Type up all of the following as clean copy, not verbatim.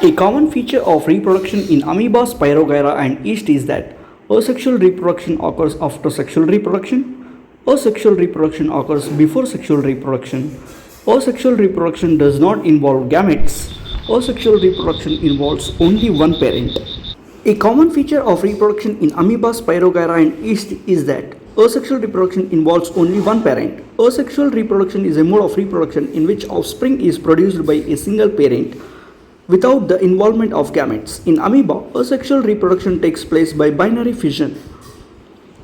A common feature of reproduction in Amoeba, Spirogyra, and yeast is that asexual reproduction occurs after sexual reproduction, asexual reproduction occurs before sexual reproduction, asexual reproduction does not involve gametes, asexual reproduction involves only one parent. A common feature of reproduction in Amoeba, Spirogyra, and yeast is that asexual reproduction involves only one parent. Asexual reproduction is a mode of reproduction in which offspring is produced by a single parent without the involvement of gametes. In amoeba, asexual reproduction takes place by binary fission,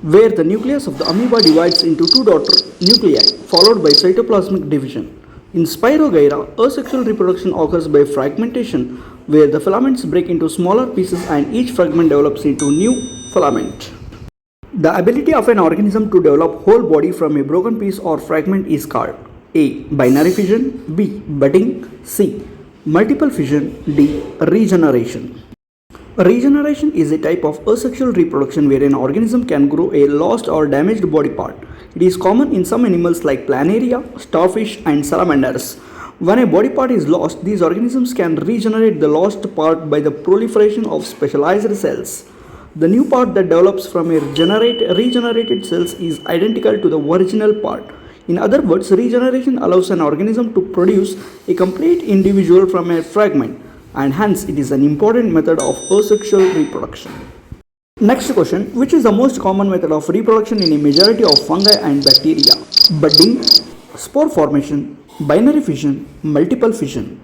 where the nucleus of the amoeba divides into two daughter nuclei, followed by cytoplasmic division. In Spirogyra, asexual reproduction occurs by fragmentation, where the filaments break into smaller pieces and each fragment develops into new filament. The ability of an organism to develop whole body from a broken piece or fragment is called A. Binary fission, B. Budding, C. Multiple fission, D. Regeneration. Regeneration is a type of asexual reproduction where an organism can grow a lost or damaged body part. It is common in some animals like planaria, starfish, and salamanders. When a body part is lost, these organisms can regenerate the lost part by the proliferation of specialized cells. The new part that develops from a regenerated cells is identical to the original part. In other words, regeneration allows an organism to produce a complete individual from a fragment, and hence it is an important method of asexual reproduction. Next question, which is the most common method of reproduction in a majority of fungi and bacteria? Budding, spore formation, binary fission, multiple fission.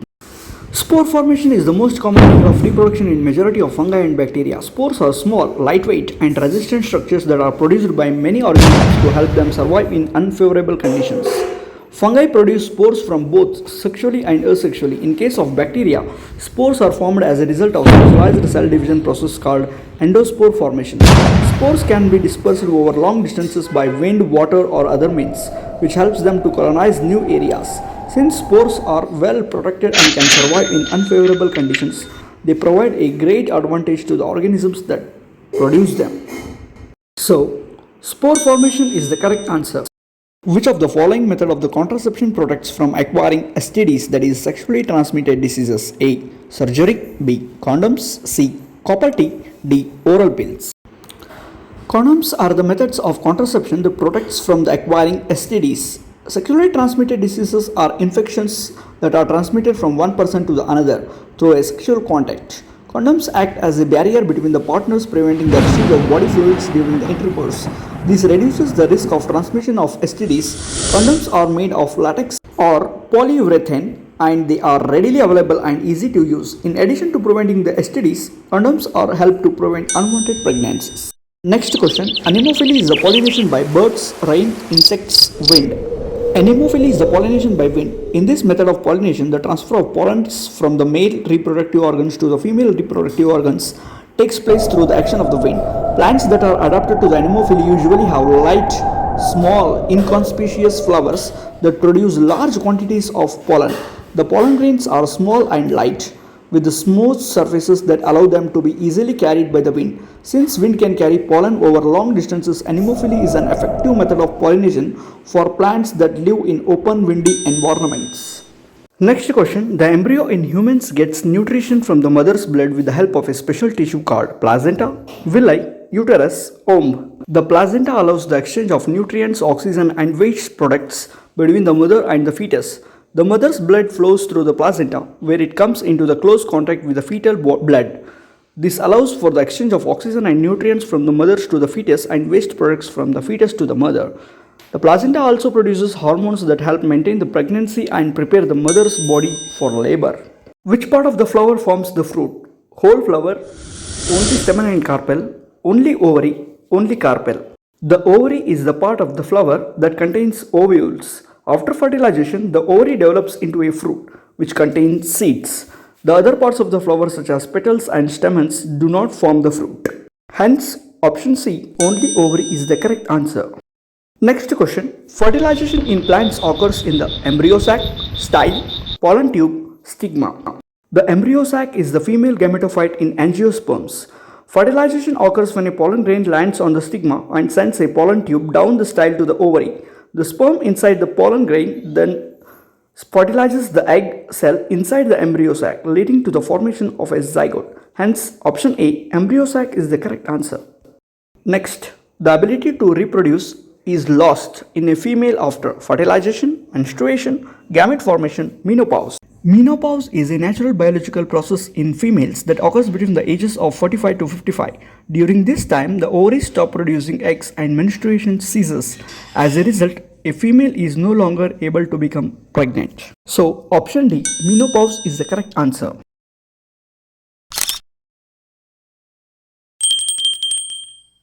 Spore formation is the most common method of reproduction in majority of fungi and bacteria. Spores are small, lightweight, and resistant structures that are produced by many organisms to help them survive in unfavorable conditions. Fungi produce spores from both sexually and asexually. In case of bacteria, spores are formed as a result of specialized cell division process called endospore formation. Spores can be dispersed over long distances by wind, water, or other means, which helps them to colonize new areas. Since spores are well protected and can survive in unfavorable conditions, they provide a great advantage to the organisms that produce them. So, spore formation is the correct answer. Which of the following method of the contraception protects from acquiring STDs, that is sexually transmitted diseases? A. Surgery, B. Condoms, C. Copper T, D. Oral pills. Condoms are the methods of contraception that protects from the acquiring STDs. Sexually transmitted diseases are infections that are transmitted from one person to the another through a sexual contact. Condoms act as a barrier between the partners, preventing the exchange of body fluids during the intercourse. This reduces the risk of transmission of STDs. Condoms are made of latex or polyurethane, and they are readily available and easy to use. In addition to preventing the STDs, condoms are help to prevent unwanted pregnancies. Next question, anemophily is the pollination by birds, rain, insects, wind. Anemophily is the pollination by wind. In this method of pollination, the transfer of pollens from the male reproductive organs to the female reproductive organs takes place through the action of the wind. Plants that are adapted to the anemophily usually have light, small, inconspicuous flowers that produce large quantities of pollen. The pollen grains are small and light, with smooth surfaces that allow them to be easily carried by the wind. Since wind can carry pollen over long distances, anemophily is an effective method of pollination for plants that live in open, windy environments. Next question, the embryo in humans gets nutrition from the mother's blood with the help of a special tissue called placenta, villi, uterus, womb. The placenta allows the exchange of nutrients, oxygen, and waste products between the mother and the fetus. The mother's blood flows through the placenta, where it comes into the close contact with the fetal blood. This allows for the exchange of oxygen and nutrients from the mother to the fetus and waste products from the fetus to the mother. The placenta also produces hormones that help maintain the pregnancy and prepare the mother's body for labor. Which part of the flower forms the fruit? Whole flower, only stamen and carpel, only ovary, only carpel. The ovary is the part of the flower that contains ovules. After fertilization, the ovary develops into a fruit, which contains seeds. The other parts of the flower, such as petals and stamens, do not form the fruit. Hence, option C, only ovary, is the correct answer. Next question, fertilization in plants occurs in the embryo sac, style, pollen tube, stigma. The embryo sac is the female gametophyte in angiosperms. Fertilization occurs when a pollen grain lands on the stigma and sends a pollen tube down the style to the ovary. The sperm inside the pollen grain then fertilizes the egg cell inside the embryo sac, leading to the formation of a zygote. Hence, option A, embryo sac is the correct answer. Next, the ability to reproduce is lost in a female after fertilization, menstruation, gamete formation, menopause. Menopause is a natural biological process in females that occurs between the ages of 45 to 55. During this time, the ovaries stop producing eggs and menstruation ceases. As a result, a female is no longer able to become pregnant. So, option D, menopause is the correct answer.